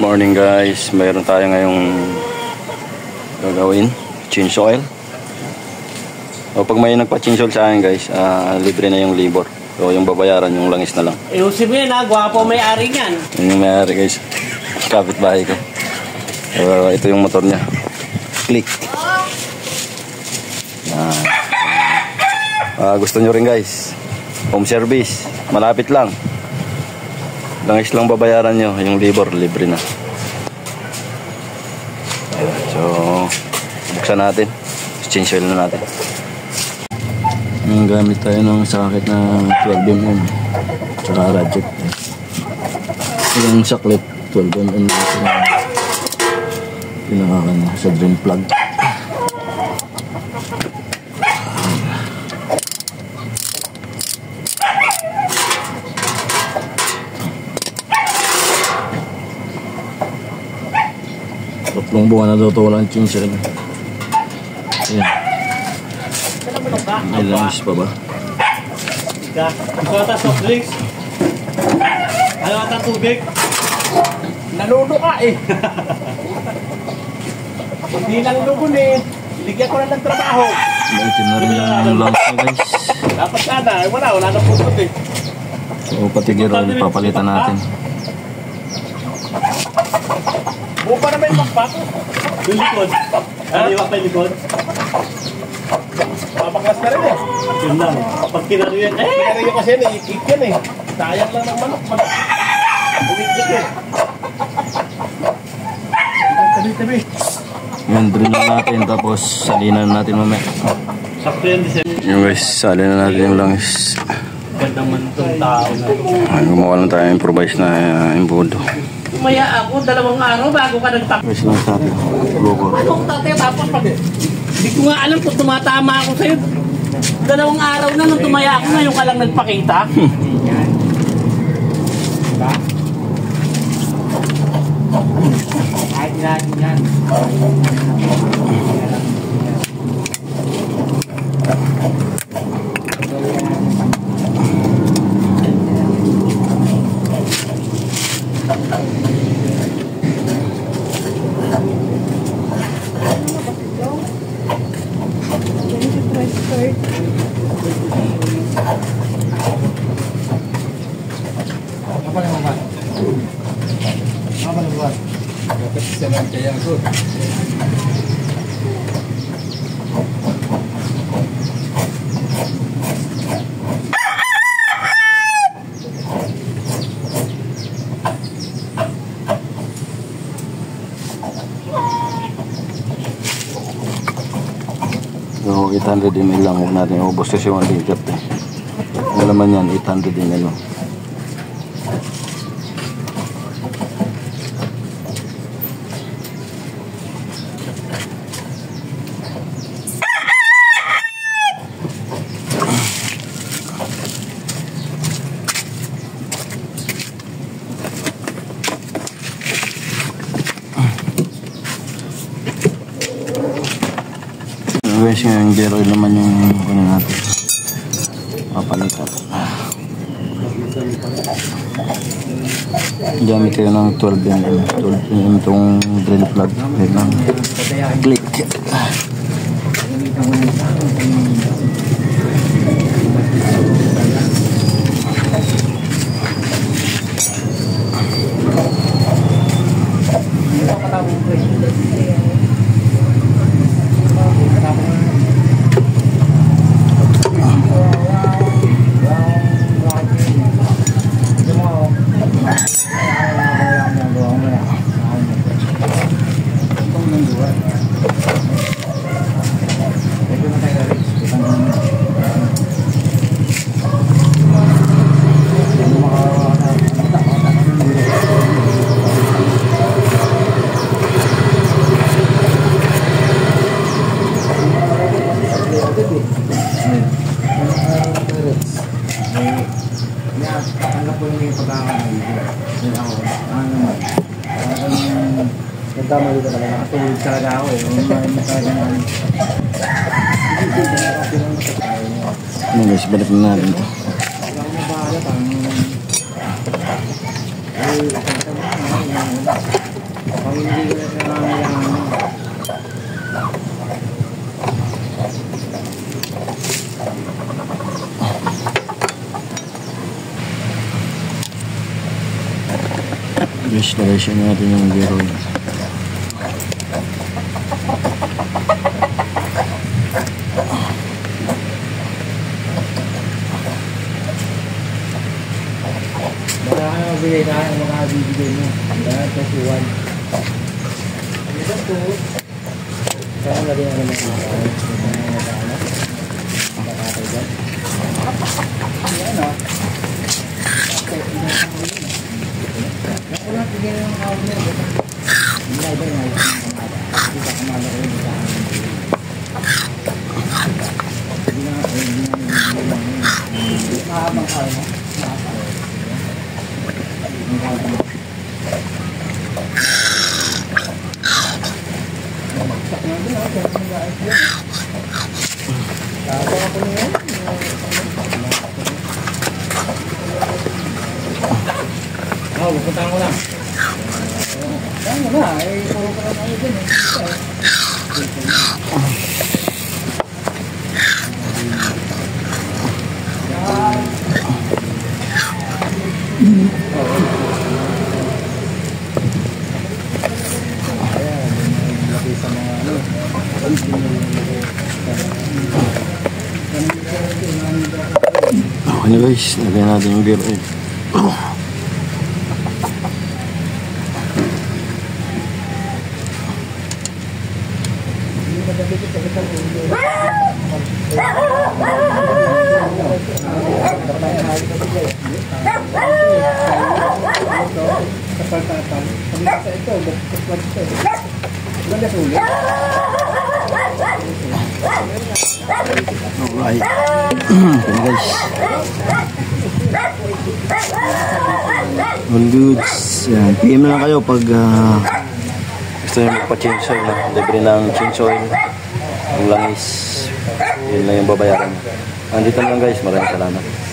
morning guys, mayroon tayo ngayong gagawin, change oil. O pag may nagpa-change oil sa akin guys, libre na yung labor. So yung babayaran, yung langis na lang. Ayusin mo yan ha, gwapo may-ari niyan. Yun yung may-ari guys, kapitbahay ko. Ito yung motor niya, click. Gusto nyo rin guys, home service, malapit lang. Langis lang babayaran nyo, yung labor libre na. So buksan natin, change oil na natin. Gamit tayo ng sakit na 12mm tsaka ratchet. Yung saklit 12mm pinakakan sa drain plug. Tatlong buwan na daw ito walang change oil. Ayan. May langis pa ba? Gusto ata soft drinks? Ano ata tubig? Nanuno ka eh. Hindi lang lugon eh. Bigyan ko na ng trabaho. Itim na rin yung lamps na guys. Dapat sana, wala na pusot eh. So pati giro papalitan natin. Buka na may magpak. Yung likod. Kaliwa pa yung likod. Papaklas na rin eh. Yun lang. Pag kinariyan, kinariyan kasi yan, iikik yan eh. Sayang lang ng manok. Umikik eh. Tabi-tabi. Yan, drill lang natin tapos salinan natin mamaya. Sakto yan, Yung guys, salinan natin yung langis. ganda man itong tao na. Gumawa lang tayo improvise na imbudo. Tumaya ako 2 araw bago ka nagtak. Guys, lang sa atin. Logor. Anong tatay tapos pag... Hindi ko nga alam kung tumatama ako sa'yo. 2 araw na nung tumaya ako, ngayon ka lang nagpakita. Kahit natin yan. So 800 ml lang huwag natin ubos kasi 1 liter eh. Ang laman yan 800 ml lang. Guys, yung gear oil naman yung ano natin papalitan. Gamit kayo ng 12mm 12mm itong drain plug. Wait lang, click. Nagkamali ka talaga. Nakatulog talaga ako eh. Ano guys, balik na natin ito. Hindi ko na nangangailangan mo. Installation natin yung gear oil. Baka ka na magbigay sa akin, baka bibigay mo. Dahil sa suwan. Ito po. Kaya na rin ako naman ito. Ito na mga tama. Nakakatay dyan. Yan o. Okay, ito na ako yun. Naku lang, bigay na ng kawag nila. Hindi na iba yung ayos ng kamada. Hindi ka kamada ko yung sa akin. Hindi na ako, hindi na nabibigay lang yun. Mahabang kawag mo. Mahabang. Pupuntahan ko lang. Saan mo na? Puro ka lang ako dyan eh. Okay na guys, lagyan natin yung gear oil. Alright. Okay guys. All goods. Yan. PM na lang kayo pag gusto nyo magpa-change oil. Libre ng change oil. Ang langis. Yun lang yung babayaran. Andito na lang guys. Maraming salamat.